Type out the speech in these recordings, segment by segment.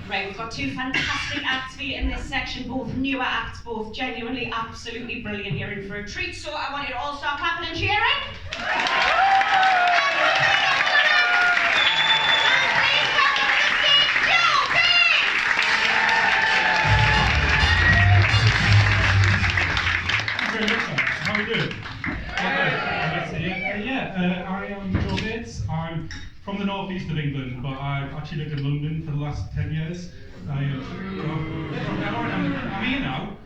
Right, we've got two fantastic acts for you in this section, both newer acts, both genuinely, absolutely brilliant. You're in for a treat, so I want you to all start clapping and cheering. How are you doing? I am Joe Bates. I'm from the northeast of England, but I've actually lived in London for the last 10 years. I'm here now.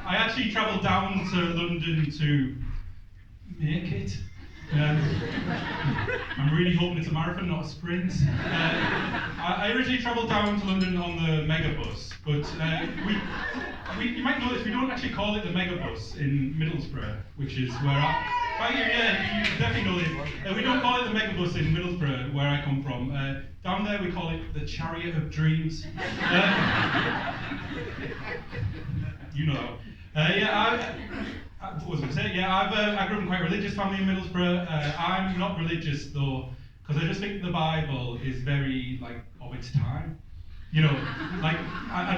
I actually travelled down to London to make it. I'm really hoping it's a marathon, not a sprint. I originally travelled down to London on the Megabus, but you might notice we don't actually call it the Megabus in Middlesbrough, which is where you definitely know this. We don't call it the Megabus in Middlesbrough, where I come from. Down there we call it the Chariot of Dreams. You know that. What was I going to say? I grew up in quite a religious family in Middlesbrough. I'm not religious though, because I just think the Bible is very of its time. I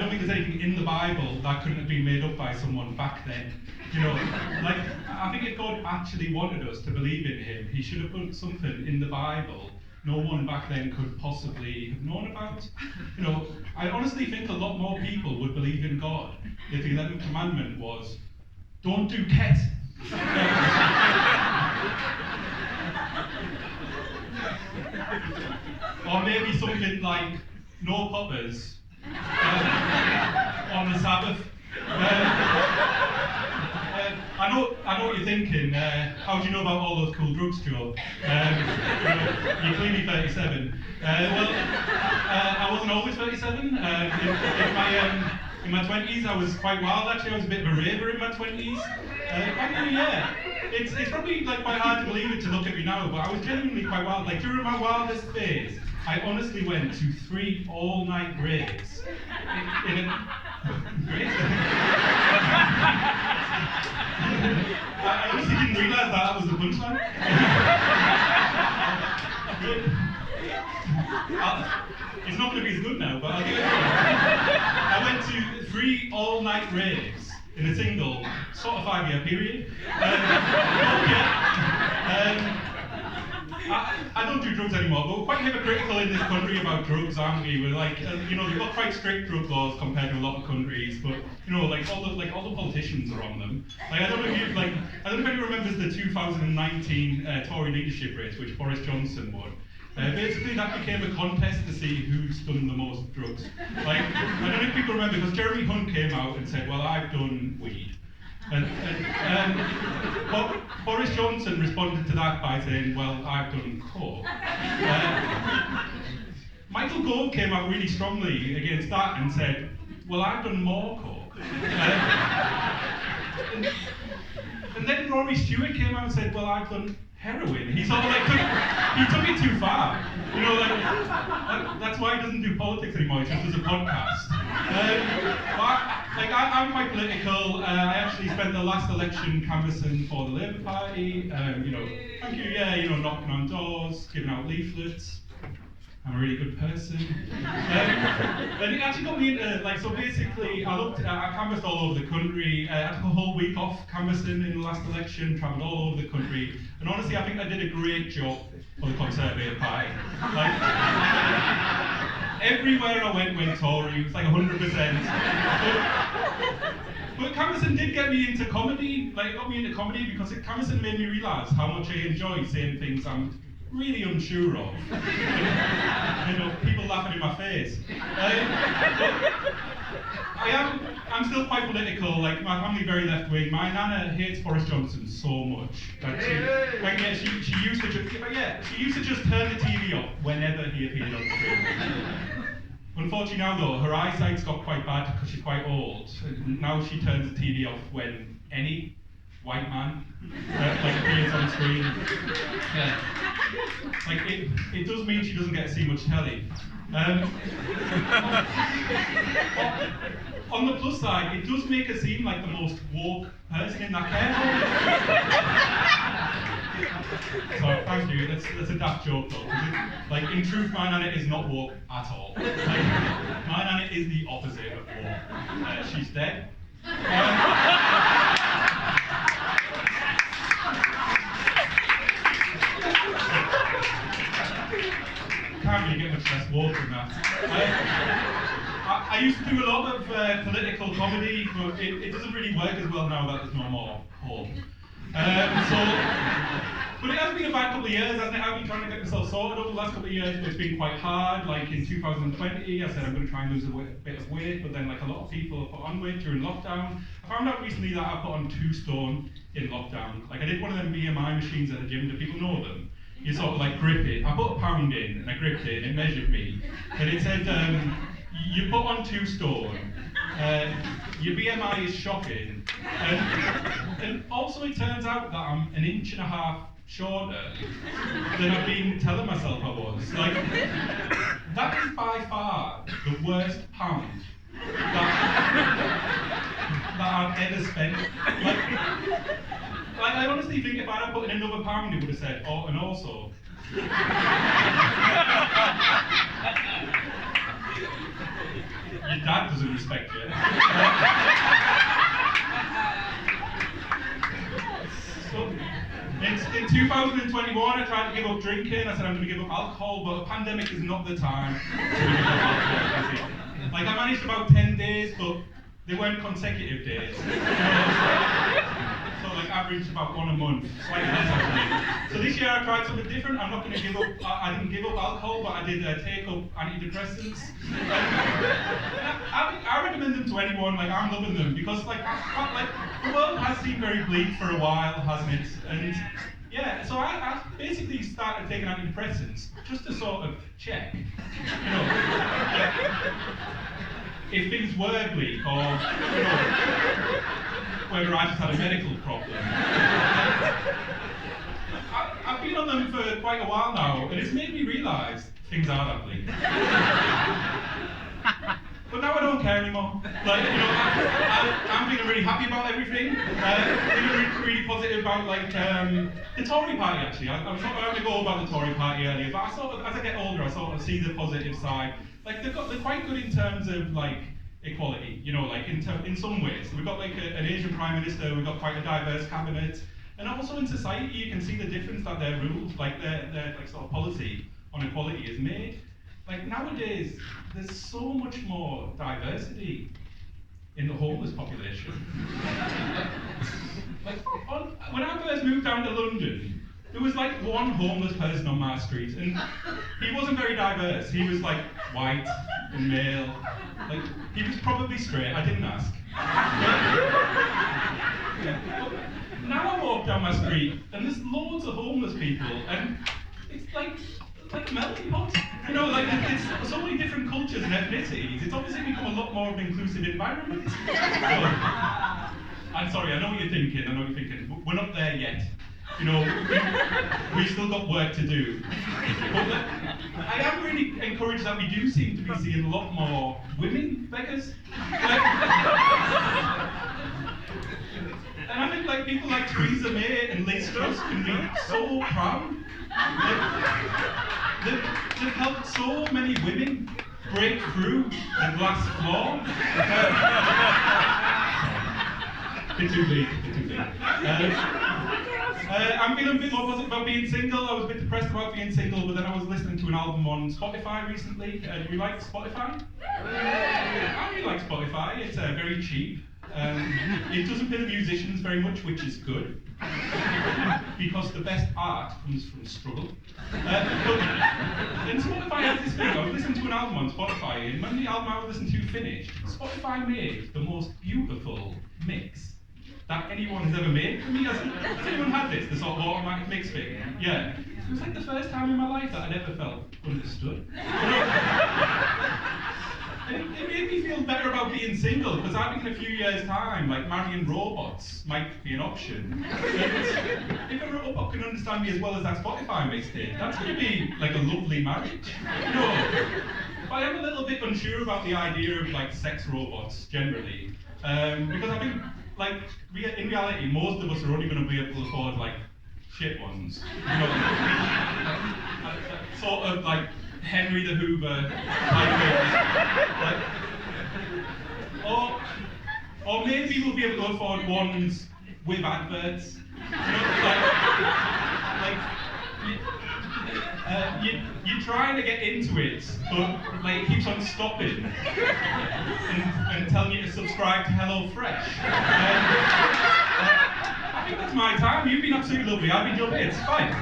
don't think there's anything in the Bible that couldn't have been made up by someone back then. I think if God actually wanted us to believe in Him, He should have put something in the Bible no one back then could possibly have known about. I honestly think a lot more people would believe in God if the 11th commandment was, don't do ket. Or maybe something like, no poppers on the Sabbath. I know what you're thinking. How do you know about all those cool drugs, Joe? You're clearly 37. I wasn't always 37. In my 20s, I was quite wild. Actually, I was a bit of a raver in my 20s. It's probably quite hard to believe it to look at me now, but I was genuinely quite wild. During my wildest phase, I honestly went to 3 all-night raves. I honestly didn't realise that was the punchline. It's not going to be as good now, but I'll do it. I went to 3 all-night raves in a single, sort of 5-year period. I don't do drugs anymore, but we're quite hypocritical in this country about drugs, aren't we? We're they've got quite strict drug laws compared to a lot of countries, but all the politicians are on them. I don't know if anyone remembers the 2019 Tory leadership race, which Boris Johnson won. Basically, that became a contest to see who's done the most drugs. I don't know if people remember, because Jeremy Hunt came out and said, well, I've done weed. Boris Johnson responded to that by saying, well, I've done coke. Michael Gove came out really strongly against that and said, well, I've done more coke. And then Rory Stewart came out and said, well, I've done heroin. He sort of he took it too far. That's why he doesn't do politics anymore. He just does a podcast. I'm quite political. I actually spent the last election canvassing for the Labour Party. Thank you. Knocking on doors, giving out leaflets. I'm a really good person. And it actually got me into, so basically, I canvassed all over the country. I took a whole week off canvassing in the last election, travelled all over the country. And honestly, I think I did a great job for the Conservative Party. Everywhere I went Tory. It was 100%. But canvassing did get me into comedy. It got me into comedy because canvassing made me realise how much I enjoy saying things I'm really unsure of. People laughing in my face. I'm still quite political. My family very left wing. My nana hates Boris Johnson so much that she used to just turn the TV off whenever he appeared on screen. Unfortunately now though, her eyesight's got quite bad because she's quite old. Now she turns the TV off when any white man appears on screen. Yeah. It does mean she doesn't get to see much telly. On the plus side, it does make her seem like the most woke person in that care home. So thank you. That's a daft joke though. 'Cause like in truth, my nana is not woke at all. Like, my nana is the opposite of woke. She's dead. Can't really get much less woke than that. I used to do a lot of political comedy, but it doesn't really work as well now that there's no more home. But it has been a bad couple of years, hasn't it? I've been trying to get myself sorted over the last couple of years, but it's been quite hard. Like in 2020, I said I'm going to try and lose a bit of weight, but then like a lot of people put on weight during lockdown. I found out recently that I put on 2 stone in lockdown. Like I did one of them BMI machines at the gym. Do people know them? You sort of like grip it. I put a pound in and I gripped it and it measured me. And it said, you put on 2 stone. Your BMI is shocking. And also it turns out that I'm 1.5 inches shorter than I've been telling myself I was. Like, that is by far the worst pound that I've ever spent. Like, I honestly think if I'd have put in another pound, it would have said, oh, and also. Your dad doesn't respect you. So, in 2021, I tried to give up drinking. I said I'm going to give up alcohol, but a pandemic is not the time to give up alcohol, is it? Like, I managed about 10 days, but they weren't consecutive days. So like average about 1 a month, slightly less actually. So this year I tried something different. I'm not going to give up, I didn't give up alcohol, but I did take up antidepressants. I recommend them to anyone, like I'm loving them, because like the world has seemed very bleak for a while, hasn't it? And yeah, so I basically started taking antidepressants just to sort of check, you know, if things were bleak or, you know, whether I just had a medical problem. I've been on them for quite a while now, and it's made me realise things are that bleak. But now I don't care anymore. Like, you know, I'm feeling really happy about everything. Feeling really positive about, like, the Tory party, actually. I was not going to go about the Tory party earlier, but I sort of, as I get older, I sort of see the positive side. Like, they're quite good in terms of, like, equality, you know, like in some ways. We've got like an Asian Prime Minister, we've got quite a diverse cabinet, and also in society you can see the difference that their rules, like their like sort of policy on equality is made. Like nowadays, there's so much more diversity in the homeless population. Like when I first moved down to London, there was like 1 homeless person on my street, and he wasn't very diverse. He was like white and male. Like, he was probably straight, I didn't ask. But now I walk down my street and there's loads of homeless people, and it's like a melting pot. You know, like it's so many different cultures and ethnicities. It's obviously become a lot more of an inclusive environment. So, I'm sorry, I know what you're thinking, we're not there yet. You know, we've still got work to do. But I am really encouraged that we do seem to be seeing a lot more women beggars. Like, and I think like people like Theresa May and Liz Truss can be so proud. They've helped so many women break through the glass floor. Bit too big. I'm feeling a bit more positive about being single. I was a bit depressed about being single, but then I was listening to an album on Spotify recently. Do you like Spotify? I really like Spotify. It's very cheap. It doesn't pay the musicians very much, which is good. Because the best art comes from struggle. But then Spotify has this thing. I was listening to an album on Spotify, and when the album I was listening to finished, Spotify made the most beautiful mix that anyone has ever made for me. Has anyone had this, the sort of automatic mix thing? Yeah. It was like the first time in my life that I'd ever felt understood. And it made me feel better about being single, because I think in a few years' time, like marrying robots might be an option. If a robot can understand me as well as that Spotify mix did, that's going to be like a lovely marriage. You know? But I am a little bit unsure about the idea of like sex robots generally, because I think, like, in reality, most of us are only going to be able to afford like shit ones. You know, sort of like Henry the Hoover type things. Like, or maybe we'll be able to afford ones with adverts. You know, you're trying to get into it, but like it keeps on stopping and telling you to subscribe to HelloFresh. I think that's my time. You've been absolutely lovely. I've been lovely. It's fine.